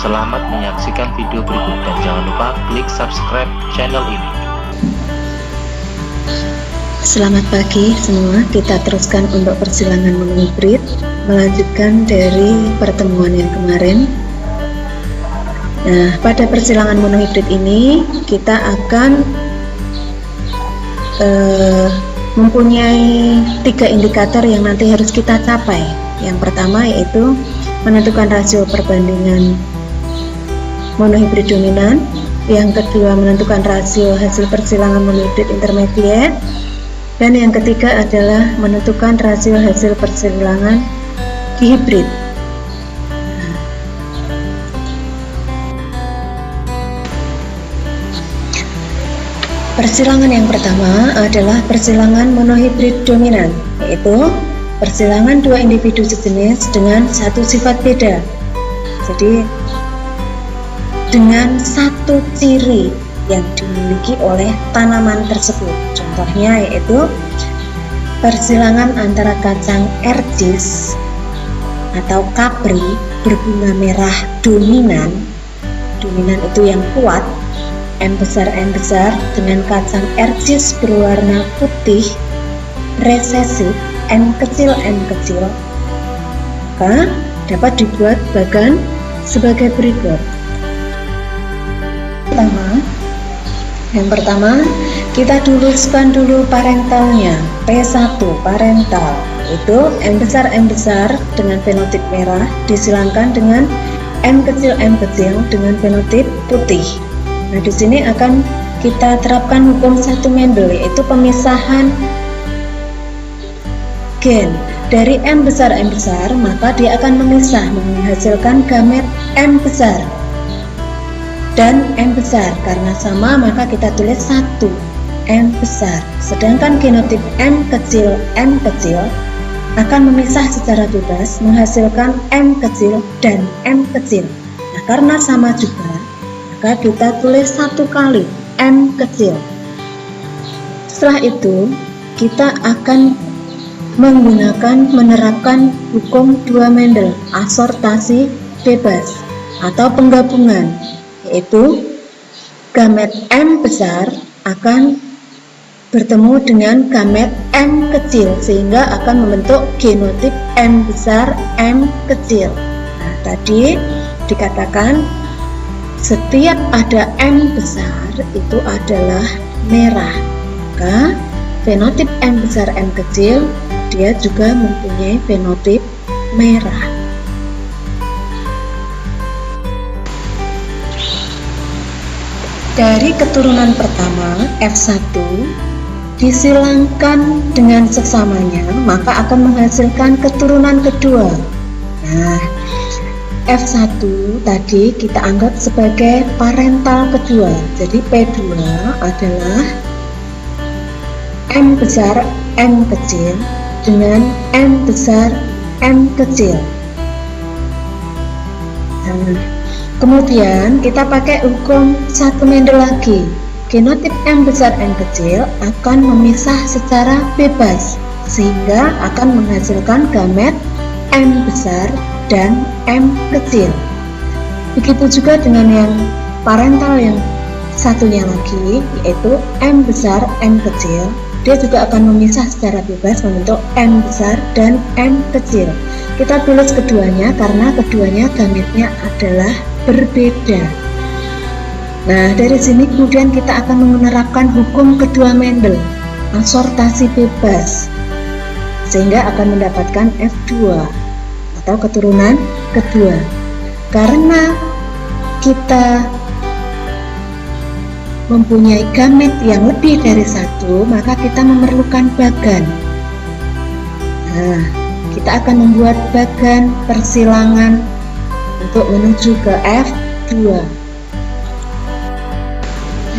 Selamat menyaksikan video berikut dan jangan lupa klik subscribe channel ini. Selamat pagi semua, kita teruskan untuk persilangan monohibrid, melanjutkan dari pertemuan yang kemarin. Nah, pada persilangan monohibrid ini kita akan mempunyai 3 indikator yang nanti harus kita capai. Yang pertama yaitu menentukan rasio perbandingan monohibrid dominan, yang kedua menentukan rasio hasil persilangan monohibrid intermediate, dan yang ketiga adalah menentukan rasio hasil persilangan dihibrid. Persilangan yang pertama adalah persilangan monohibrid dominan, yaitu persilangan 2 individu sejenis dengan satu sifat beda. Jadi dengan satu ciri yang dimiliki oleh tanaman tersebut. Contohnya yaitu persilangan antara kacang ercis atau kapri berbunga merah dominan. Dominan itu yang kuat, M besar dengan kacang ercis berwarna putih resesif M kecil, maka dapat dibuat bagan sebagai berikut. Yang pertama kita tuliskan dulu parentalnya. P1 parental itu M besar dengan fenotip merah disilangkan dengan M kecil dengan fenotip putih. Nah, di sini akan kita terapkan hukum satu Mendel, yaitu pemisahan gen dari M besar, maka dia akan memisah menghasilkan gamet M besar dan M besar. Karena sama maka kita tulis 1 M besar. Sedangkan genotip M kecil akan memisah secara bebas menghasilkan M kecil dan M kecil. Nah, karena sama juga maka kita tulis 1 kali M kecil. Setelah itu kita akan menerapkan hukum 2 Mendel, asortasi bebas atau penggabungan, yaitu gamet M besar akan bertemu dengan gamet M kecil sehingga akan membentuk genotip M besar M kecil. Nah, tadi dikatakan setiap ada M besar itu adalah merah, maka fenotip M besar M kecil dia juga mempunyai fenotip merah. Dari keturunan pertama F1 disilangkan dengan sessamanya, maka akan menghasilkan keturunan kedua. Nah, F1 tadi kita anggap sebagai parental kedua. Jadi P2 adalah M besar M kecil dengan M besar M kecil. Nah, kemudian kita pakai hukum 1 Mendel lagi. Genotip M besar M kecil akan memisah secara bebas sehingga akan menghasilkan gamet M besar dan M kecil. Begitu juga dengan yang parental yang satunya lagi, yaitu M besar M kecil. Dia juga akan memisah secara bebas membentuk M besar dan M kecil. Kita tulis keduanya karena keduanya gametnya adalah berbeda. Nah, dari sini kemudian kita akan menerapkan hukum kedua Mendel, asortasi bebas, sehingga akan mendapatkan F2 atau keturunan kedua. Karena kita mempunyai gamet yang lebih dari 1, maka kita memerlukan bagan. Nah, kita akan membuat bagan persilangan untuk menuju ke F2.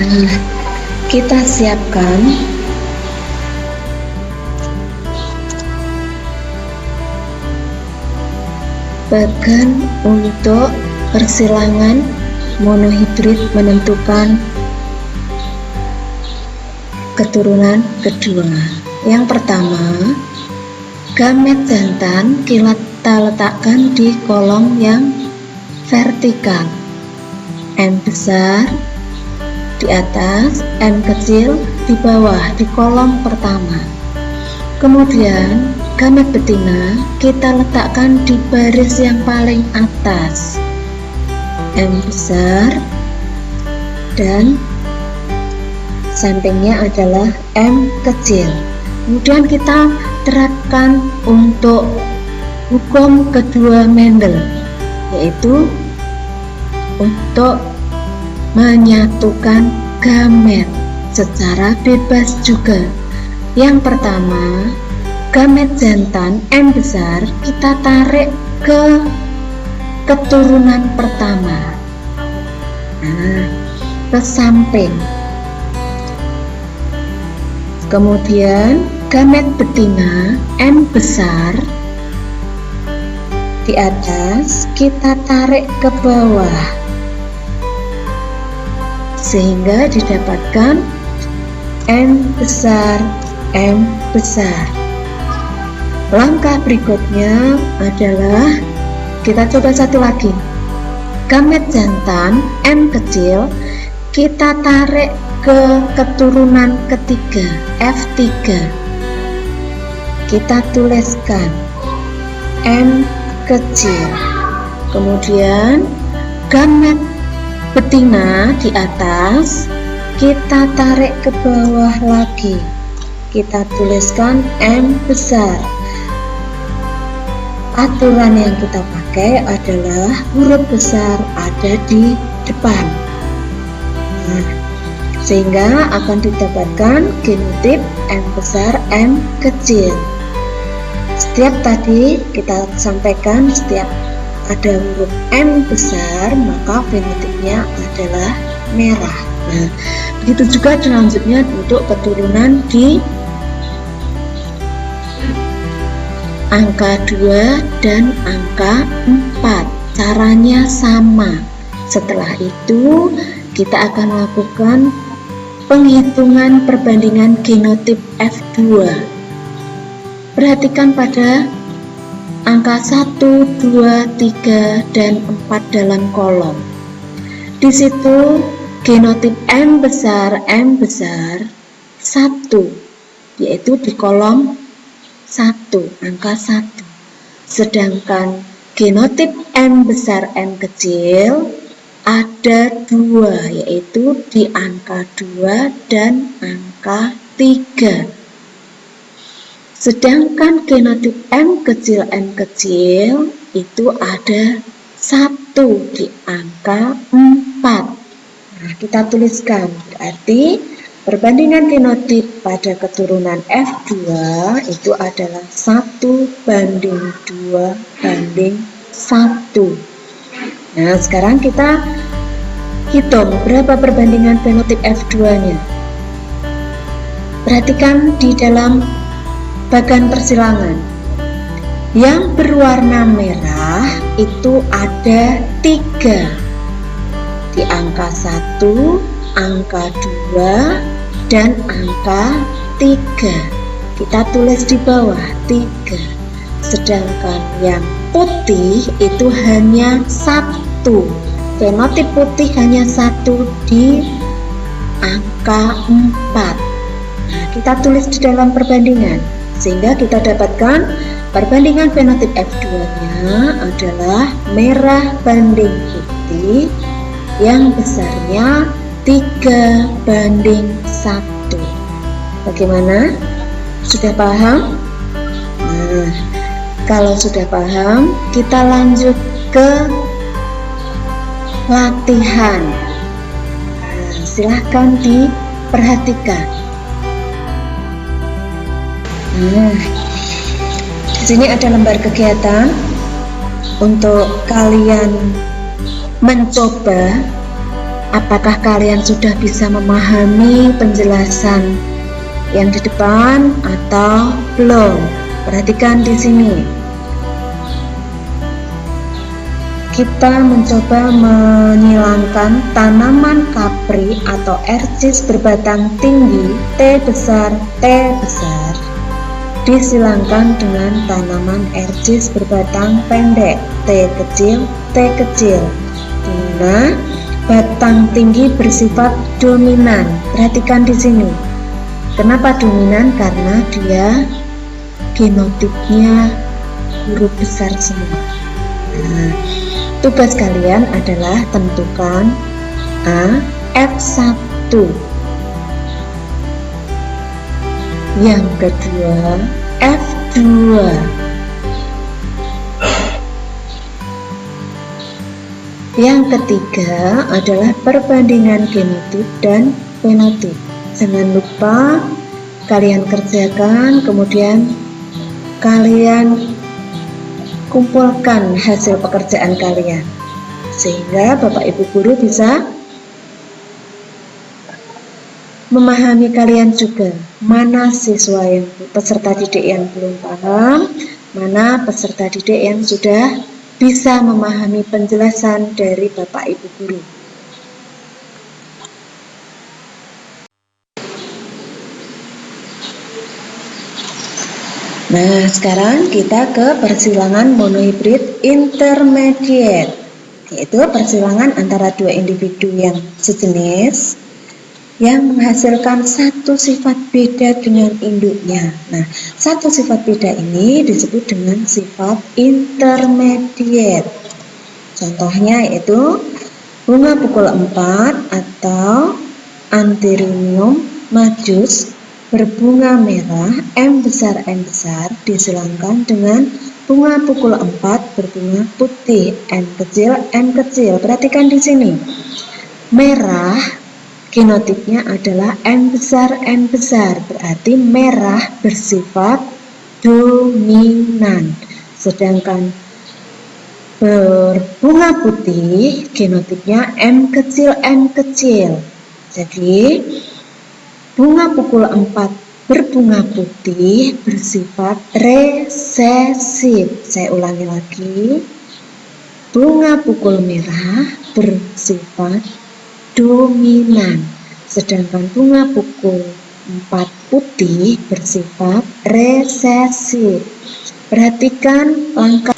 Nah, kita siapkan bagan untuk persilangan monohibrid menentukan keturunan kedua. Yang pertama, gamet jantan kita letakkan di kolom yang vertikal. M besar di atas, M kecil di bawah di kolom pertama. Kemudian gamet betina kita letakkan di baris yang paling atas. M besar dan sampingnya adalah M kecil. Kemudian kita terapkan untuk hukum kedua Mendel, yaitu untuk menyatukan gamet secara bebas juga. Yang pertama, gamet jantan M besar kita tarik ke keturunan pertama, ke samping. Kemudian gamet betina M besar di atas kita tarik ke bawah sehingga didapatkan M besar, M besar. Langkah berikutnya adalah kita coba satu lagi. Gamet jantan M kecil kita tarik ke keturunan ketiga, F3. Kita tuliskan M kecil. Kemudian gamet betina di atas kita tarik ke bawah lagi. Kita tuliskan M besar. Aturan yang kita pakai adalah huruf besar ada di depan. Sehingga akan didapatkan genotip M besar, M kecil. Setiap tadi kita sampaikan setiap ada huruf M besar maka genotipnya adalah merah. Nah, begitu juga selanjutnya untuk keturunan di angka 2 dan angka 4. Caranya sama. Setelah itu kita akan lakukan penghitungan perbandingan genotip F2. Perhatikan pada angka 1, 2, 3, dan 4 dalam kolom. Di situ genotip M besar 1, yaitu di kolom 1, angka 1. Sedangkan genotip M besar M kecil ada 2, yaitu di angka 2 dan angka 3. Sedangkan genotip M kecil itu ada 1 di angka 4. Nah, kita tuliskan, berarti perbandingan genotip pada keturunan F2 itu adalah 1:2:1. Nah, sekarang kita hitung berapa perbandingan genotip F2-nya. Perhatikan di dalam bagan persilangan. Yang berwarna merah itu ada 3. Di angka 1, angka 2, dan angka 3. Kita tulis di bawah 3. Sedangkan yang putih itu hanya 1. Genotip putih hanya 1 di angka 4. Nah, kita tulis di dalam perbandingan sehingga kita dapatkan perbandingan fenotip F2-nya adalah merah banding putih yang besarnya 3:1. Bagaimana? Sudah paham? Nah, kalau sudah paham, kita lanjut ke latihan. Nah, silahkan diperhatikan. Nah, di sini ada lembar kegiatan untuk kalian mencoba apakah kalian sudah bisa memahami penjelasan yang di depan atau belum. Perhatikan di sini. Kita mencoba menyilangkan tanaman kapri atau ercis berbatang tinggi T besar disilangkan dengan tanaman ercis berbatang pendek T kecil, di mana batang tinggi bersifat dominan. Perhatikan di sini. Kenapa dominan? Karena dia genotipnya huruf besar semua. Nah, tugas kalian adalah tentukan A, F1. Yang kedua, F2. Yang ketiga adalah perbandingan genotip dan fenotip. Jangan lupa kalian kerjakan, kemudian kalian kumpulkan hasil pekerjaan kalian, sehingga Bapak Ibu guru bisa memahami kalian juga, mana siswa yang peserta didik yang belum paham, mana peserta didik yang sudah bisa memahami penjelasan dari Bapak Ibu guru. Nah, sekarang kita ke persilangan monohibrid intermediate, yaitu persilangan antara dua individu yang sejenis yang menghasilkan satu sifat beda dengan induknya. Nah, satu sifat beda ini disebut dengan sifat intermediate. Contohnya yaitu bunga pukul 4 atau Anthurium majus berbunga merah M besar disilangkan dengan bunga pukul 4 berbunga putih N kecil. Perhatikan di sini. Merah genotipnya adalah M besar, berarti merah bersifat dominan. Sedangkan berbunga putih genotipnya M kecil. Jadi bunga pukul 4 berbunga putih bersifat resesif. Saya ulangi lagi. Bunga pukul merah bersifat dominan. Sedangkan bunga pukul 4 putih bersifat resesif. Perhatikan langkah.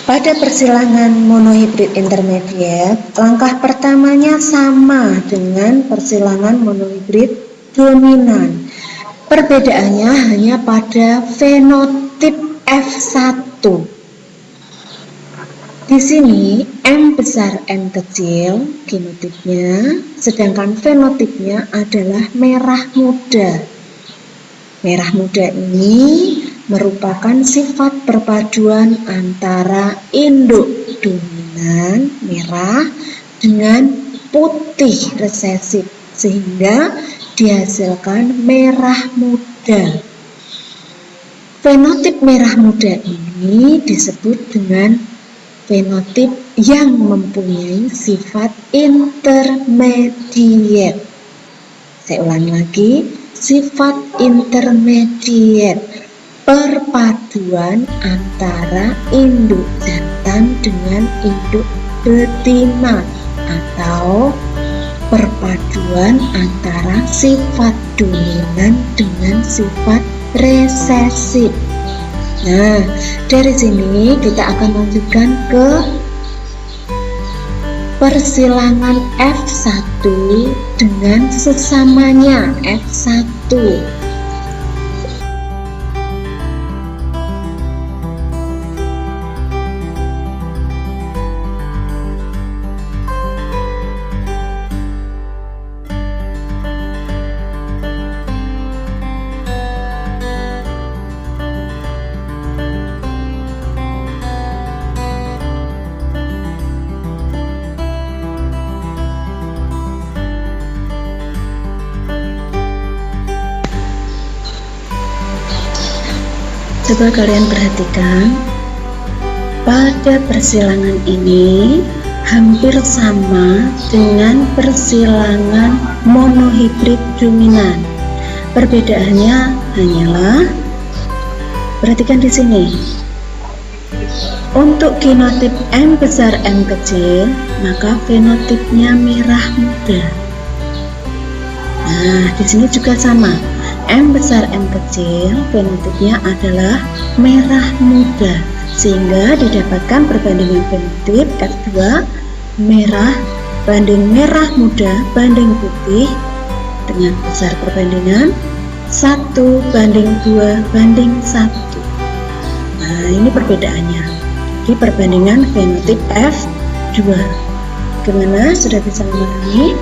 Pada persilangan monohibrid intermediate, langkah pertamanya sama dengan persilangan monohibrid dominan. Perbedaannya hanya pada fenotip F1. Di sini M besar N kecil genotipnya, sedangkan fenotipnya adalah merah muda. Merah muda ini merupakan sifat perpaduan antara induk dominan merah dengan putih resesif, sehingga dihasilkan merah muda. Fenotip merah muda ini disebut dengan fenotip yang mempunyai sifat intermediate. Saya ulangi lagi, sifat intermediate, perpaduan antara induk jantan dengan induk betina, atau perpaduan antara sifat dominan dengan sifat resesif. Nah, dari sini kita akan lanjutkan ke persilangan F1 dengan sesamanya F1. Coba kalian perhatikan, pada persilangan ini hampir sama dengan persilangan monohibrid dominan. Perbedaannya hanyalah, perhatikan di sini. Untuk genotip M besar M kecil, maka fenotipnya merah muda. Nah, di sini juga sama. M besar N kecil fenotipnya adalah merah muda, sehingga didapatkan perbandingan fenotip F2 merah banding merah muda banding putih dengan besar perbandingan 1 banding 2 banding 1. Nah, ini perbedaannya. Di perbandingan fenotip F2. Gimana? Sudah bisa memahami?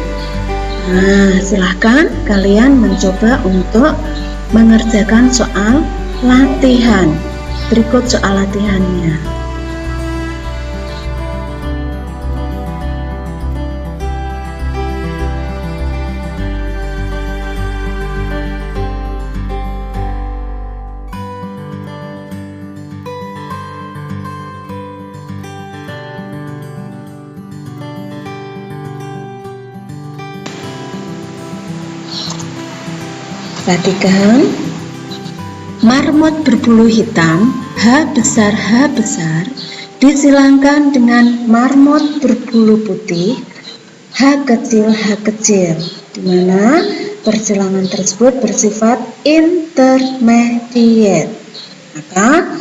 Nah, silahkan kalian mencoba untuk mengerjakan soal latihan. Berikut soal latihannya. Perhatikan, marmot berbulu hitam H besar disilangkan dengan marmot berbulu putih H kecil, di mana persilangan tersebut bersifat intermediate. Maka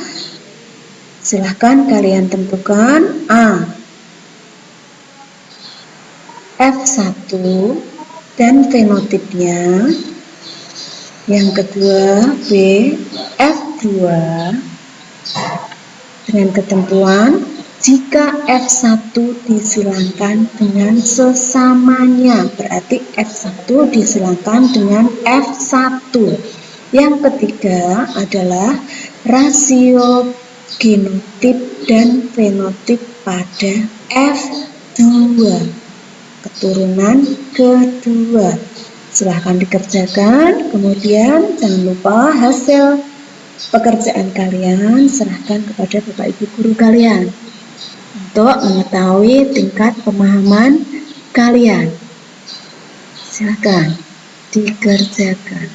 silahkan kalian tentukan A F1 dan fenotipnya. Yang kedua B F2 dengan ketentuan jika F1 disilangkan dengan sesamanya, berarti F1 disilangkan dengan F1. Yang ketiga adalah rasio genotip dan fenotip pada F2, keturunan kedua. Silahkan dikerjakan, kemudian jangan lupa hasil pekerjaan kalian serahkan kepada Bapak Ibu guru kalian untuk mengetahui tingkat pemahaman kalian. Silahkan dikerjakan.